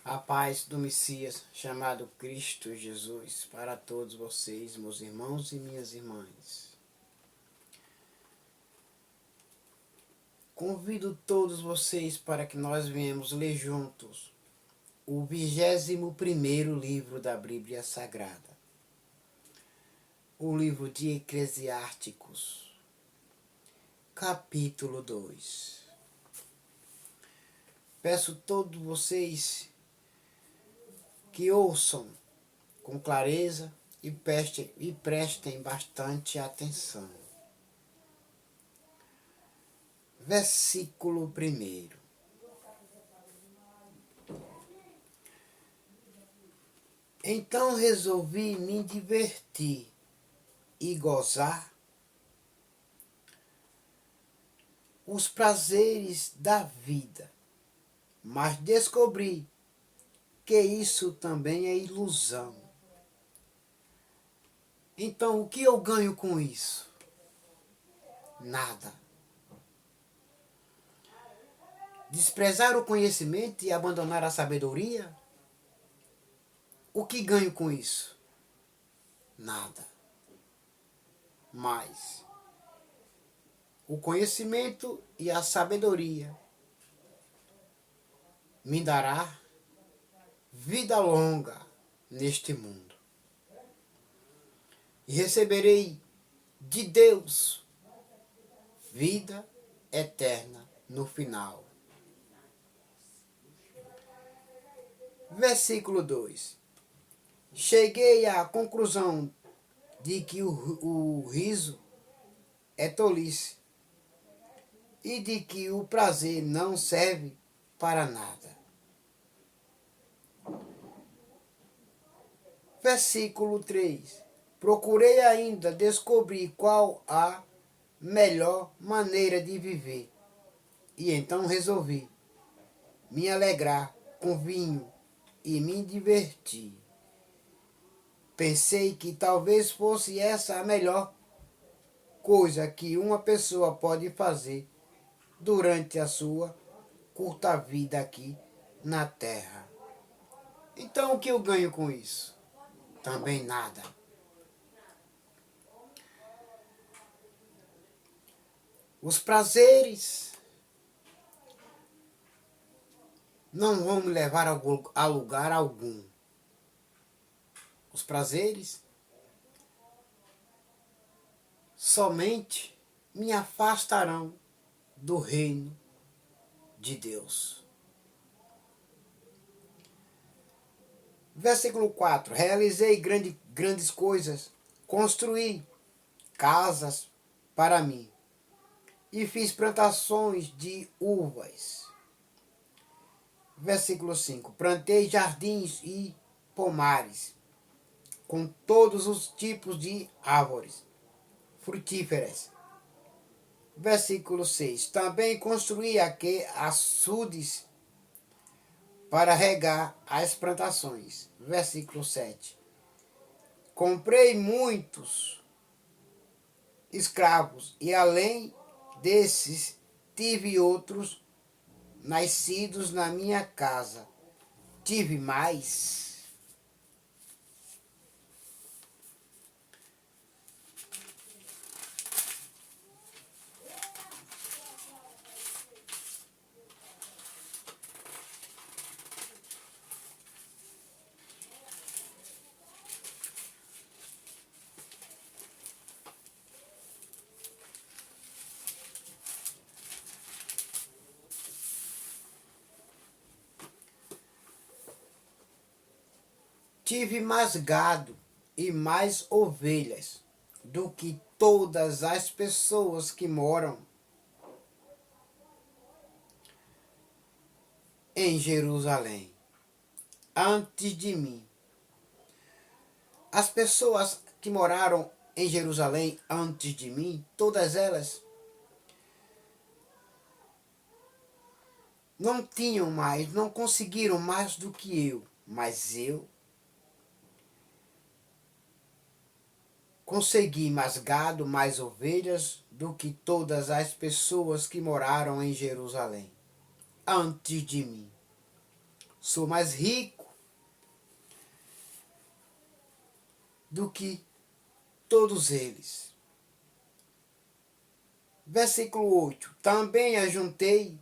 A paz do Messias, chamado Cristo Jesus, para todos vocês, meus irmãos e minhas irmãs. Convido todos vocês para que nós venhamos ler juntos o 21º livro da Bíblia Sagrada, o livro de Eclesiásticos, capítulo 2. Peço a todos vocês que ouçam com clareza e prestem bastante atenção. Versículo 1. Então resolvi me divertir e gozar os prazeres da vida, mas descobri que isso também é ilusão. Então, o que eu ganho com isso? Nada. Desprezar o conhecimento e abandonar a sabedoria? O que ganho com isso? Nada. Mas o conhecimento e a sabedoria me dará vida longa neste mundo. E receberei de Deus vida eterna no final. Versículo 2. Cheguei à conclusão de que o riso é tolice e de que o prazer não serve para nada. Versículo 3. Procurei ainda descobrir qual a melhor maneira de viver, e então resolvi me alegrar com vinho e me divertir. Pensei que talvez fosse essa a melhor coisa que uma pessoa pode fazer durante a sua curta vida aqui na Terra. Então o que eu ganho com isso? Também nada. Os prazeres não vão me levar a lugar algum. Os prazeres somente me afastarão do reino de Deus. Versículo 4. Realizei grandes coisas, construí casas para mim e fiz plantações de uvas. Versículo 5. Plantei jardins e pomares com todos os tipos de árvores frutíferas. Versículo 6. Também construí açudes para regar as plantações. Versículo 7. Comprei muitos escravos e além desses tive outros nascidos na minha casa. Tive mais. Tive mais gado e mais ovelhas do que todas as pessoas que moram em Jerusalém antes de mim. As pessoas que moraram em Jerusalém antes de mim, todas elas não tinham mais, não conseguiram mais do que eu, mas eu consegui mais gado, mais ovelhas do que todas as pessoas que moraram em Jerusalém antes de mim. sou mais rico do que todos eles. Versículo 8. Também ajuntei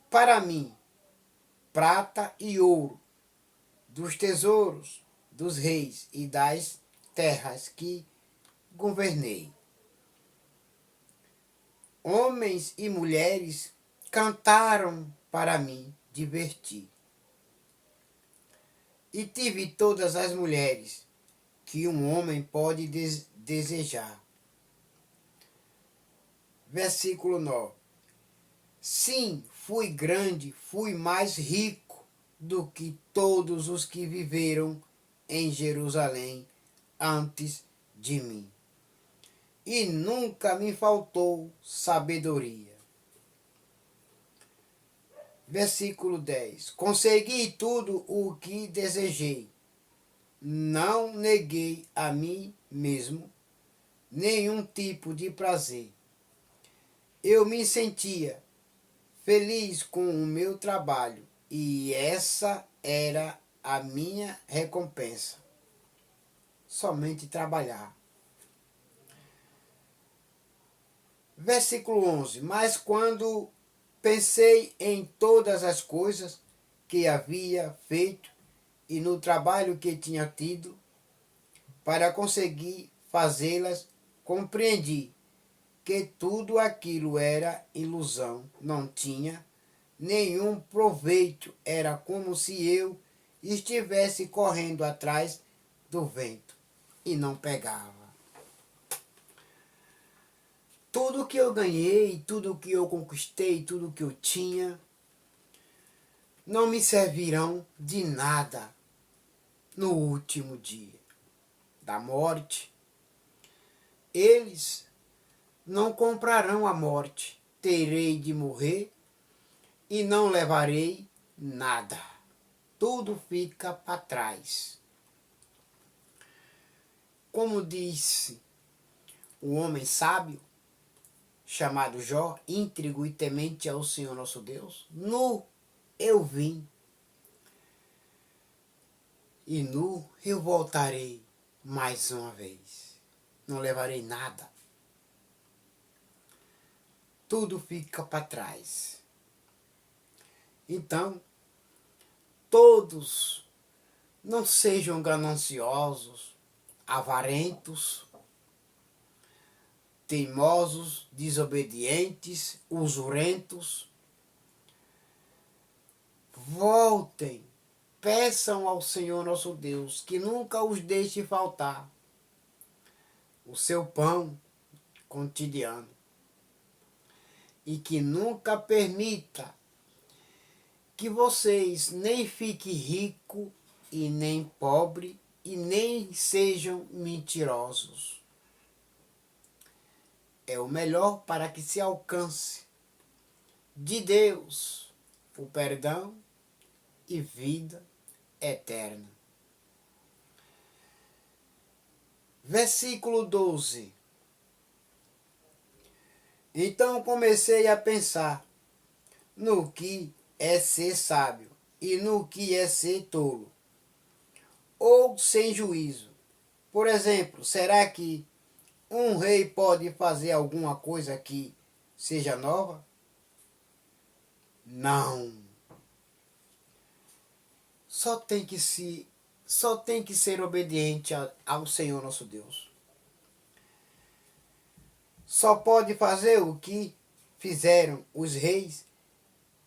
para mim prata e ouro dos tesouros dos reis e das terras que governei. Homens e mulheres cantaram para mim divertir. E tive todas as mulheres que um homem pode desejar. Versículo 9. Sim, fui grande, fui mais rico do que todos os que viveram em Jerusalém antes de mim. E nunca me faltou sabedoria. Versículo 10. Consegui tudo o que desejei. Não neguei a mim mesmo nenhum tipo de prazer. Eu me sentia feliz com o meu trabalho e essa era a minha recompensa. Somente trabalhar. Versículo 11. Mas quando pensei em todas as coisas que havia feito e no trabalho que tinha tido para conseguir fazê-las, compreendi que tudo aquilo era ilusão, não tinha nenhum proveito, era como se eu estivesse correndo atrás do vento e não pegava. Tudo que eu ganhei, tudo que eu conquistei, tudo que eu tinha, não me servirão de nada no último dia da morte. Eles não comprarão a morte. Terei de morrer e não levarei nada. Tudo fica para trás. Como disse o homem sábio, chamado Jó, íntegro e temente ao Senhor nosso Deus, nu eu vim e nu eu voltarei mais uma vez. Não levarei nada. Tudo fica para trás. Então, todos não sejam gananciosos, avarentos, teimosos, desobedientes, usurentos. Voltem, peçam ao Senhor nosso Deus que nunca os deixe faltar o seu pão cotidiano e que nunca permita que vocês nem fiquem ricos e nem pobres e nem sejam mentirosos. É o melhor para que se alcance de Deus o perdão e vida eterna. Versículo 12. Então comecei a pensar no que é ser sábio e no que é ser tolo, ou sem juízo. Por exemplo, será que um rei pode fazer alguma coisa que seja nova? Não. Só tem que ser obediente ao Senhor nosso Deus. Só pode fazer o que fizeram os reis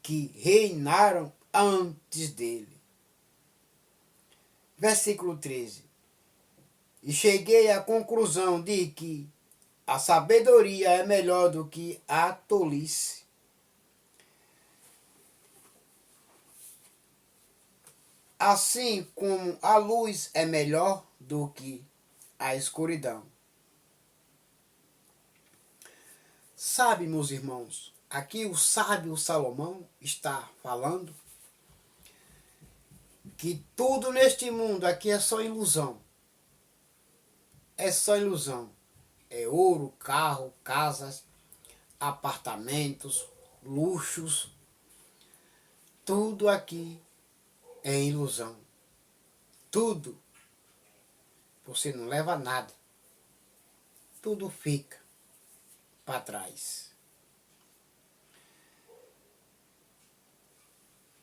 que reinaram antes dele. Versículo 13. E cheguei à conclusão de que a sabedoria é melhor do que a tolice. Assim como a luz é melhor do que a escuridão. Sabe, meus irmãos, aqui o sábio Salomão está falando que tudo neste mundo aqui é só ilusão. É só ilusão. É ouro, carro, casas, apartamentos, luxos. Tudo aqui é ilusão. Tudo, você não leva nada. Tudo fica para trás.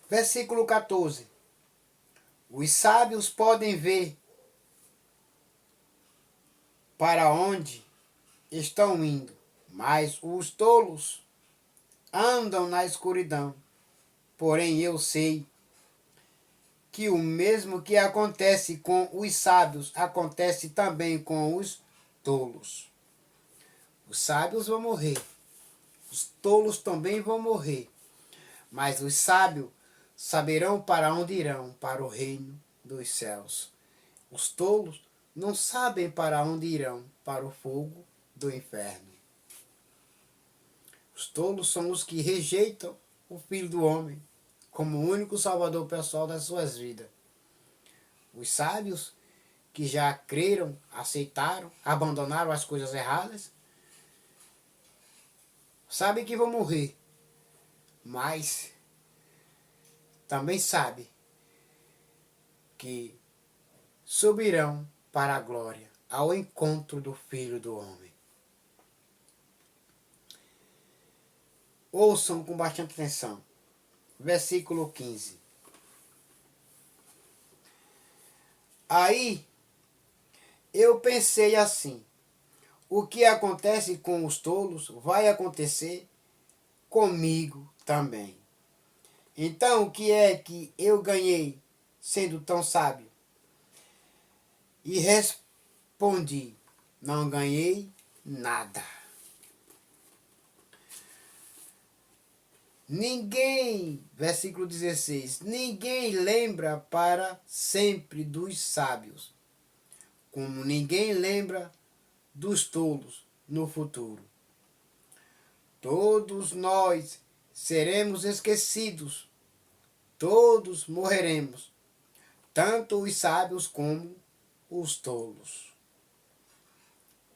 Versículo 14. Os sábios podem ver para onde estão indo, mas os tolos andam na escuridão. Porém, eu sei que o mesmo que acontece com os sábios acontece também com os tolos. Os sábios vão morrer, os tolos também vão morrer, mas os sábios saberão para onde irão, para o reino dos céus. Os tolos não sabem para onde irão, para o fogo do inferno. Os tolos são os que rejeitam o Filho do Homem como o único salvador pessoal das suas vidas. Os sábios que já creram, aceitaram, abandonaram as coisas erradas, sabem que vão morrer, mas também sabem que subirão para a glória, ao encontro do Filho do Homem. Ouçam com bastante atenção. Versículo 15. Aí eu pensei assim: o que acontece com os tolos vai acontecer comigo também. Então, o que é que eu ganhei sendo tão sábio? E respondi: não ganhei nada. Ninguém, versículo 16, ninguém lembra para sempre dos sábios, como ninguém lembra dos tolos no futuro. Todos nós seremos esquecidos, todos morreremos, tanto os sábios como os tolos.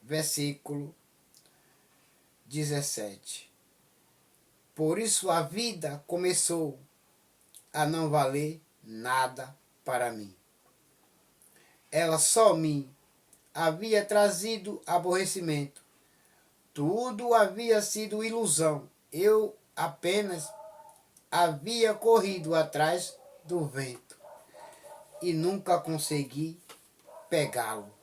Versículo 17. Por isso a vida começou a não valer nada para mim. Ela só me havia trazido aborrecimento. Tudo havia sido ilusão. Eu apenas havia corrido atrás do vento e nunca consegui pegá-lo.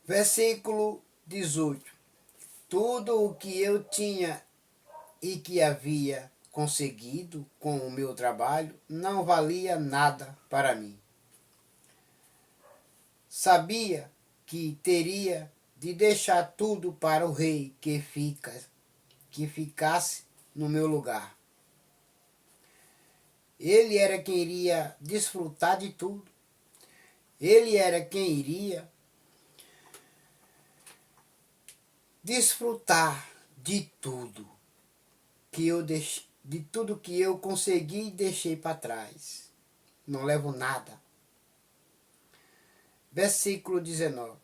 Versículo 18. Tudo o que eu tinha e que havia conseguido com o meu trabalho não valia nada para mim. Sabia que teria de deixar tudo para o rei que ficasse no meu lugar. Ele era quem iria desfrutar de tudo. Ele era quem iria desfrutar de tudo de tudo que eu consegui e deixei para trás. Não levo nada. Versículo 19.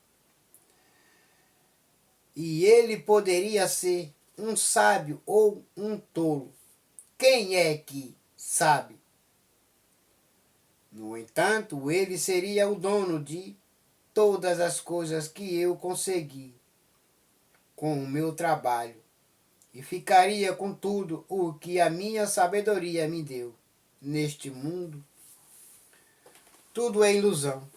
E ele poderia ser um sábio ou um tolo. Quem é que sabe? No entanto, ele seria o dono de todas as coisas que eu consegui com o meu trabalho e ficaria com tudo o que a minha sabedoria me deu. Neste mundo, tudo é ilusão.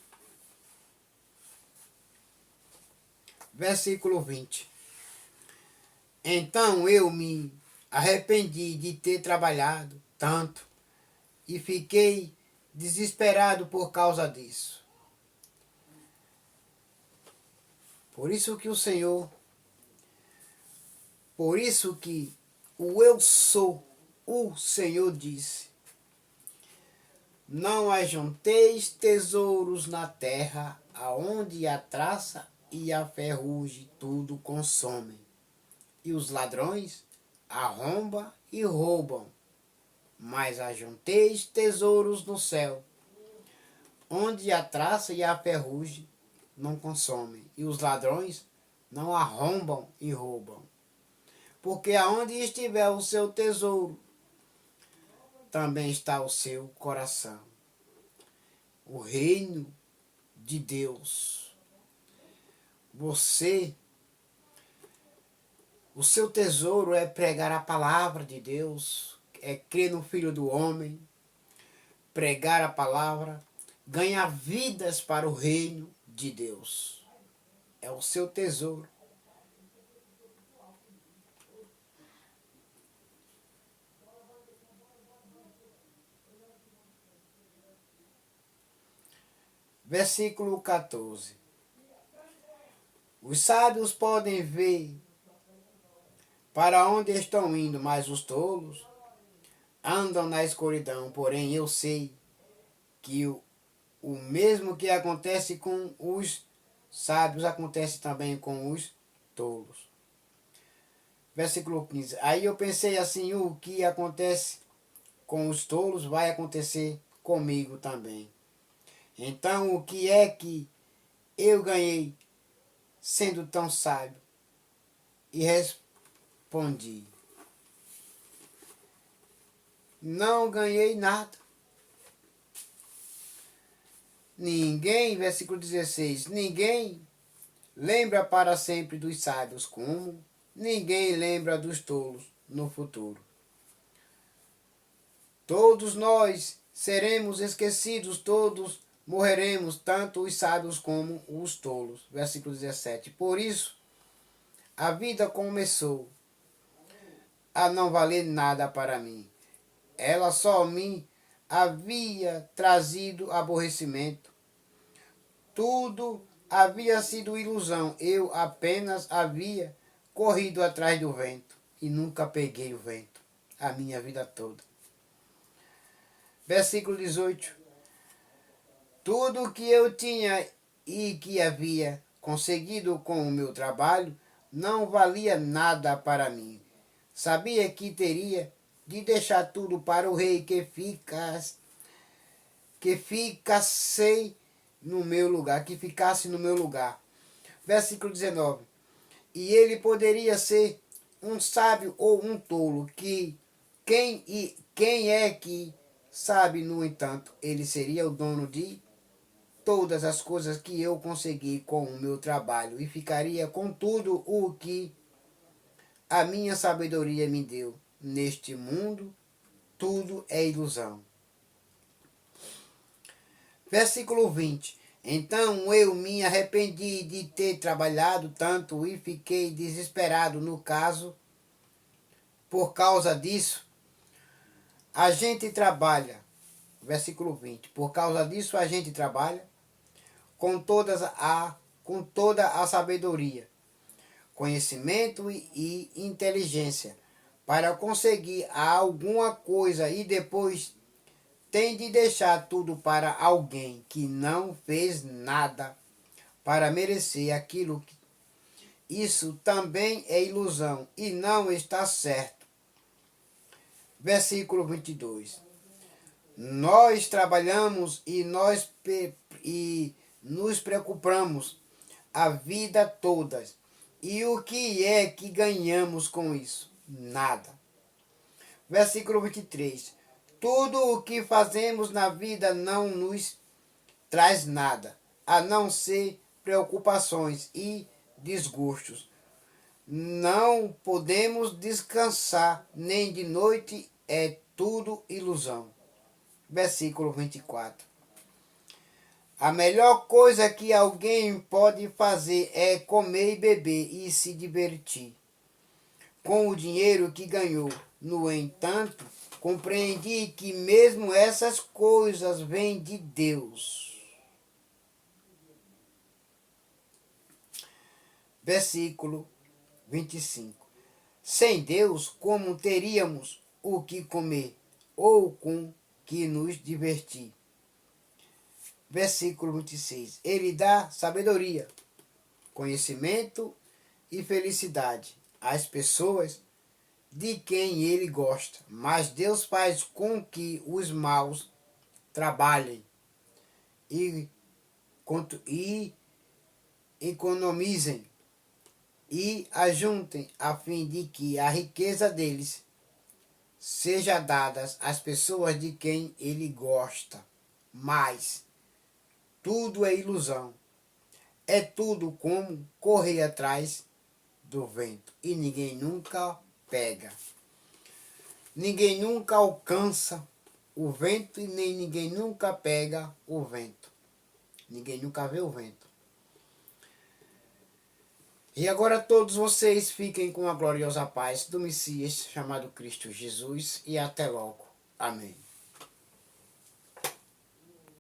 Versículo 20. Então eu me arrependi de ter trabalhado tanto e fiquei desesperado por causa disso. Por isso que o eu sou, o Senhor disse: não ajunteis tesouros na terra, aonde a traça e a ferrugem tudo consomem, e os ladrões arrombam e roubam. Mas ajunteis tesouros no céu, onde a traça e a ferrugem não consomem, e os ladrões não arrombam e roubam. porque aonde estiver o seu tesouro, também está o seu coração. O reino de Deus. O seu tesouro é pregar a palavra de Deus, é crer no Filho do Homem, pregar a palavra, ganhar vidas para o reino de Deus. É o seu tesouro. Versículo 14. Os sábios podem ver para onde estão indo, mas os tolos andam na escuridão. Porém, eu sei que o mesmo que acontece com os sábios acontece também com os tolos. Versículo 15. Aí eu pensei assim: o que acontece com os tolos vai acontecer comigo também. Então, o que é que eu ganhei sendo tão sábio? E respondi: não ganhei nada. Ninguém, versículo 16, ninguém lembra para sempre dos sábios, como ninguém lembra dos tolos no futuro. Todos nós seremos esquecidos, todos morreremos, tanto os sábios como os tolos. Versículo 17. Por isso, a vida começou a não valer nada para mim. Ela só me havia trazido aborrecimento. Tudo havia sido ilusão. Eu apenas havia corrido atrás do vento e nunca peguei o vento a minha vida toda. Versículo 18. Tudo que eu tinha e que havia conseguido com o meu trabalho não valia nada para mim. Sabia que teria de deixar tudo para o rei que ficasse no meu lugar. Versículo 19. E ele poderia ser um sábio ou um tolo, quem é que sabe, no entanto, ele seria o dono de todas as coisas que eu consegui com o meu trabalho e ficaria com tudo o que a minha sabedoria me deu. Neste mundo, tudo é ilusão. Versículo 20. Então eu me arrependi de ter trabalhado tanto e fiquei desesperado. No caso, por causa disso, a gente trabalha. Versículo 20. Por causa disso, a gente trabalha com toda a sabedoria, conhecimento e inteligência para conseguir alguma coisa e depois tem de deixar tudo para alguém que não fez nada para merecer aquilo. Isso também é ilusão e não está certo. Versículo 22. Nós trabalhamos e nos preocupamos a vida toda. E o que é que ganhamos com isso? Nada. Versículo 23. Tudo o que fazemos na vida não nos traz nada, a não ser preocupações e desgostos. Não podemos descansar, nem de noite é tudo ilusão. Versículo 24. A melhor coisa que alguém pode fazer é comer e beber e se divertir com o dinheiro que ganhou. No entanto, compreendi que mesmo essas coisas vêm de Deus. Versículo 25. Sem Deus, como teríamos o que comer ou com que nos divertir? Versículo 26. Ele dá sabedoria, conhecimento e felicidade às pessoas de quem ele gosta. Mas Deus faz com que os maus trabalhem e economizem e ajuntem a fim de que a riqueza deles seja dada às pessoas de quem ele gosta. Mas tudo é ilusão. É tudo como correr atrás do vento. E ninguém nunca pega. Ninguém nunca alcança o vento e nem ninguém nunca pega o vento. Ninguém nunca vê o vento. E agora todos vocês fiquem com a gloriosa paz do Messias chamado Cristo Jesus e até logo. Amém.